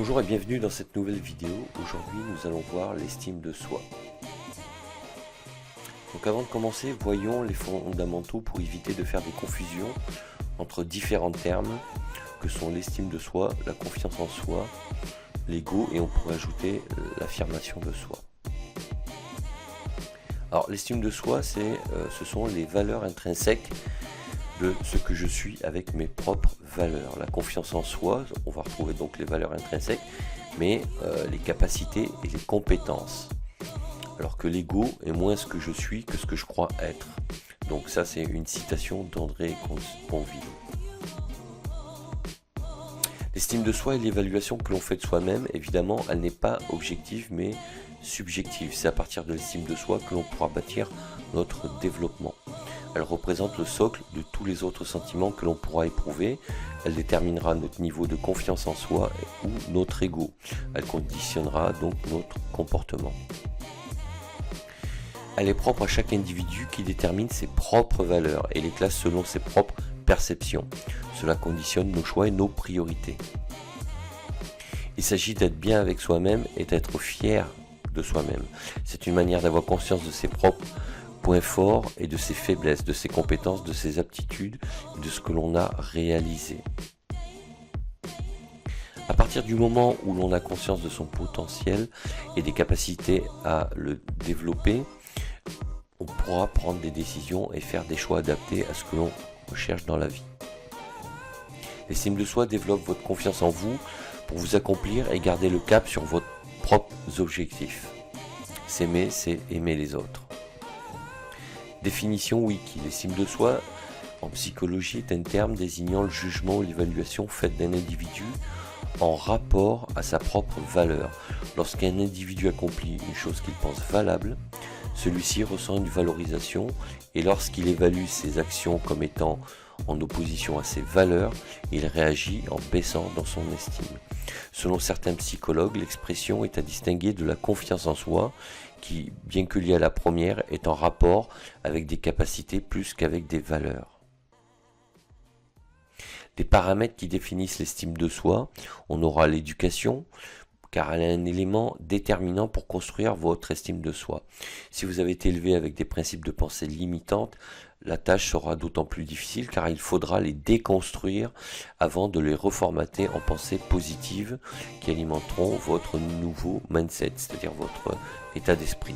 Bonjour et bienvenue dans cette nouvelle vidéo. Aujourd'hui nous allons voir l'estime de soi. Donc avant de commencer, voyons les fondamentaux pour éviter de faire des confusions entre différents termes que sont l'estime de soi, la confiance en soi, l'ego et on pourrait ajouter l'affirmation de soi. Alors l'estime de soi, ce sont les valeurs intrinsèques de ce que je suis avec mes propres valeurs. La confiance en soi, on va retrouver donc les valeurs intrinsèques, mais les capacités et les compétences. Alors que l'ego est moins ce que je suis que ce que je crois être. Donc ça c'est une citation d'André Conville. L'estime de soi et l'évaluation que l'on fait de soi-même, évidemment, elle n'est pas objective mais subjective. C'est à partir de l'estime de soi que l'on pourra bâtir notre développement. Elle représente le socle de tous les autres sentiments que l'on pourra éprouver. Elle déterminera notre niveau de confiance en soi ou notre ego. Elle conditionnera donc notre comportement. Elle est propre à chaque individu qui détermine ses propres valeurs et les classe selon ses propres perceptions. Cela conditionne nos choix et nos priorités. Il s'agit d'être bien avec soi-même et d'être fier de soi-même. C'est une manière d'avoir conscience de ses propres points forts et de ses faiblesses, de ses compétences, de ses aptitudes et de ce que l'on a réalisé. À partir du moment où l'on a conscience de son potentiel et des capacités à le développer, on pourra prendre des décisions et faire des choix adaptés à ce que l'on recherche dans la vie. L'estime de soi développe votre confiance en vous pour vous accomplir et garder le cap sur vos propres objectifs. S'aimer, c'est aimer les autres. Définition wiki. L'estime de soi en psychologie est un terme désignant le jugement ou l'évaluation faite d'un individu en rapport à sa propre valeur. Lorsqu'un individu accomplit une chose qu'il pense valable, celui-ci ressent une valorisation et lorsqu'il évalue ses actions comme étant en opposition à ses valeurs, il réagit en baissant dans son estime. Selon certains psychologues, l'expression est à distinguer de la confiance en soi qui, bien que liée à la première, est en rapport avec des capacités plus qu'avec des valeurs. Les paramètres qui définissent l'estime de soi, on aura l'éducation, car elle est un élément déterminant pour construire votre estime de soi. Si vous avez été élevé avec des principes de pensée limitantes, la tâche sera d'autant plus difficile car il faudra les déconstruire avant de les reformater en pensées positives qui alimenteront votre nouveau mindset, c'est-à-dire votre état d'esprit.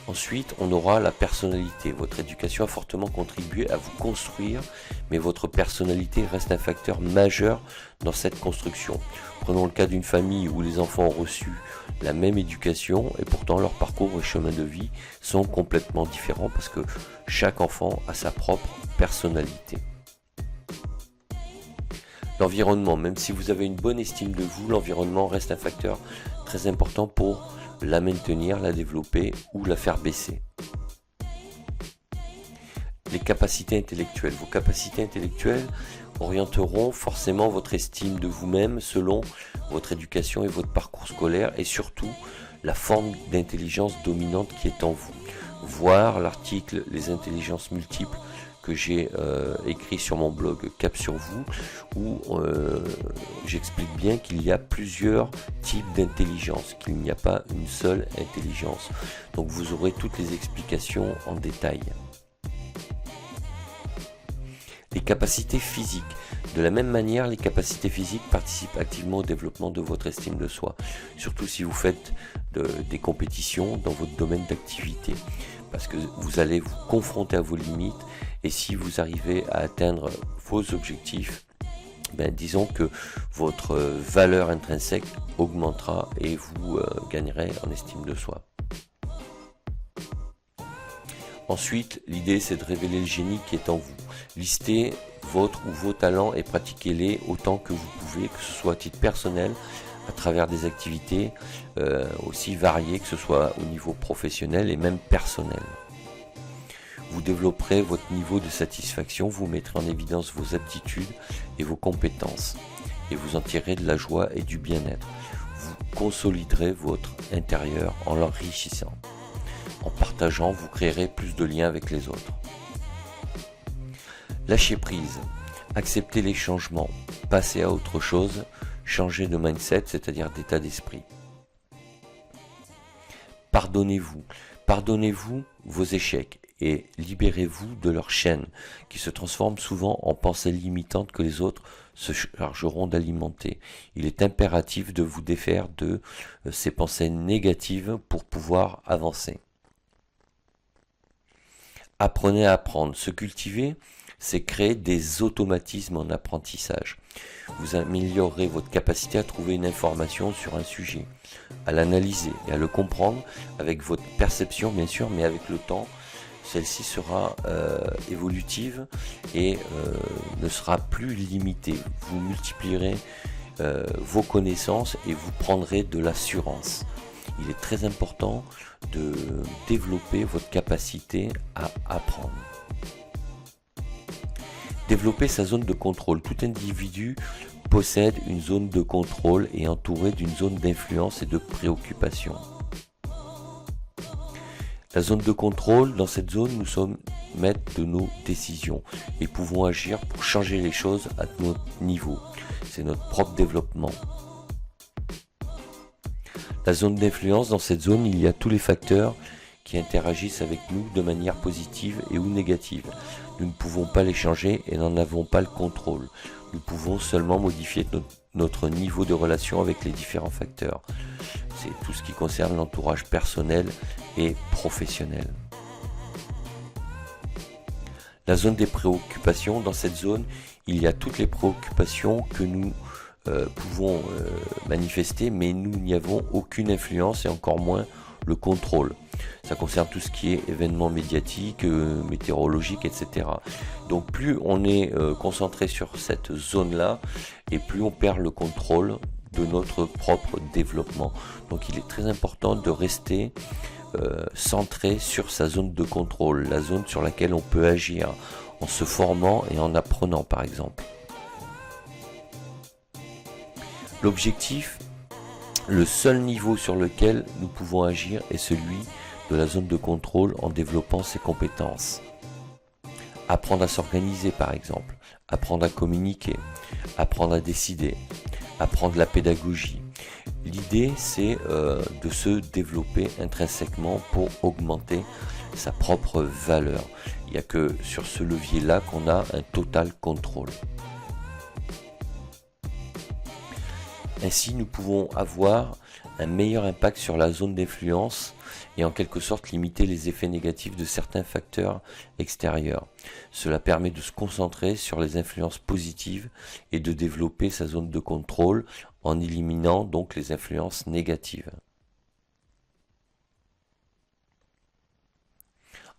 Ensuite, on aura la personnalité. Votre éducation a fortement contribué à vous construire, mais votre personnalité reste un facteur majeur dans cette construction. Prenons le cas d'une famille où les enfants ont reçu la même éducation et pourtant leur parcours et chemin de vie sont complètement différents parce que chaque enfant a sa propre personnalité. L'environnement, même si vous avez une bonne estime de vous, l'environnement reste un facteur très important pour la maintenir, la développer ou la faire baisser. Les capacités intellectuelles. Vos capacités intellectuelles orienteront forcément votre estime de vous-même selon votre éducation et votre parcours scolaire et surtout la forme d'intelligence dominante qui est en vous. Voir l'article Les intelligences multiples que j'ai écrit sur mon blog Cap sur vous où j'explique bien qu'il y a plusieurs types d'intelligence, qu'il n'y a pas une seule intelligence. Donc vous aurez toutes les explications en détail. Les capacités physiques. De la même manière, les capacités physiques participent activement au développement de votre estime de soi, surtout si vous faites des compétitions dans votre domaine d'activité, parce que vous allez vous confronter à vos limites et si vous arrivez à atteindre vos objectifs, disons que votre valeur intrinsèque augmentera et vous gagnerez en estime de soi. Ensuite, l'idée c'est de révéler le génie qui est en vous. Listez votre ou vos talents et pratiquez-les autant que vous pouvez, que ce soit à titre personnel, à travers des activités aussi variées, que ce soit au niveau professionnel et même personnel. Vous développerez votre niveau de satisfaction, vous mettrez en évidence vos aptitudes et vos compétences et vous en tirerez de la joie et du bien-être. Vous consoliderez votre intérieur en l'enrichissant. En partageant, vous créerez plus de liens avec les autres. Lâcher prise. Accepter les changements, passer à autre chose, changer de mindset, c'est-à-dire d'état d'esprit. Pardonnez-vous. Pardonnez-vous vos échecs et libérez-vous de leur chaîne qui se transforme souvent en pensées limitantes que les autres se chargeront d'alimenter. Il est impératif de vous défaire de ces pensées négatives pour pouvoir avancer. Apprenez à apprendre. Se cultiver, c'est créer des automatismes en apprentissage. Vous améliorerez votre capacité à trouver une information sur un sujet, à l'analyser et à le comprendre avec votre perception bien sûr, mais avec le temps, celle-ci sera évolutive et ne sera plus limitée. Vous multiplierez vos connaissances et vous prendrez de l'assurance. Il est très important de développer votre capacité à apprendre. Développer sa zone de contrôle. Tout individu possède une zone de contrôle et est entouré d'une zone d'influence et de préoccupation. La zone de contrôle, dans cette zone, nous sommes maîtres de nos décisions et pouvons agir pour changer les choses à notre niveau. C'est notre propre développement. La zone d'influence, dans cette zone, il y a tous les facteurs qui interagissent avec nous de manière positive et ou négative. Nous ne pouvons pas les changer et n'en avons pas le contrôle. Nous pouvons seulement modifier notre niveau de relation avec les différents facteurs. C'est tout ce qui concerne l'entourage personnel et professionnel. La zone des préoccupations, dans cette zone, il y a toutes les préoccupations que nous pouvons manifester, mais nous n'y avons aucune influence et encore moins le contrôle. Ça concerne tout ce qui est événements médiatiques, météorologiques, etc. Donc plus on est concentré sur cette zone-là, et plus on perd le contrôle de notre propre développement. Donc il est très important de rester centré sur sa zone de contrôle, la zone sur laquelle on peut agir, en se formant et en apprenant par exemple. L'objectif, le seul niveau sur lequel nous pouvons agir est celui de la zone de contrôle en développant ses compétences. Apprendre à s'organiser par exemple, apprendre à communiquer, apprendre à décider, apprendre la pédagogie. L'idée c'est de se développer intrinsèquement pour augmenter sa propre valeur. Il n'y a que sur ce levier-là qu'on a un total contrôle. Ainsi, nous pouvons avoir un meilleur impact sur la zone d'influence et en quelque sorte limiter les effets négatifs de certains facteurs extérieurs. Cela permet de se concentrer sur les influences positives et de développer sa zone de contrôle en éliminant donc les influences négatives.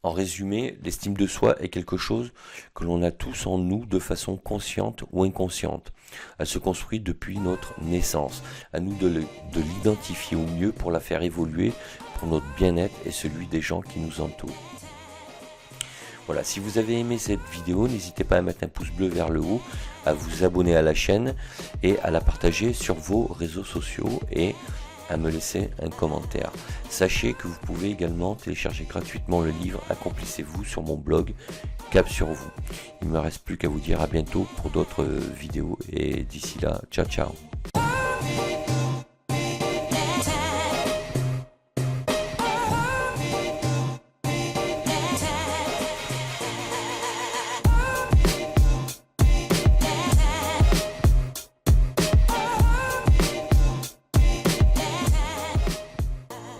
En résumé, l'estime de soi est quelque chose que l'on a tous en nous de façon consciente ou inconsciente. Elle se construit depuis notre naissance. À nous de l'identifier au mieux pour la faire évoluer pour notre bien-être et celui des gens qui nous entourent. Voilà, si vous avez aimé cette vidéo, n'hésitez pas à mettre un pouce bleu vers le haut, à vous abonner à la chaîne et à la partager sur vos réseaux sociaux et à me laisser un commentaire. Sachez que vous pouvez également télécharger gratuitement le livre Accomplissez-vous sur mon blog Cap sur vous. Il ne me reste plus qu'à vous dire à bientôt pour d'autres vidéos et d'ici là, ciao ciao.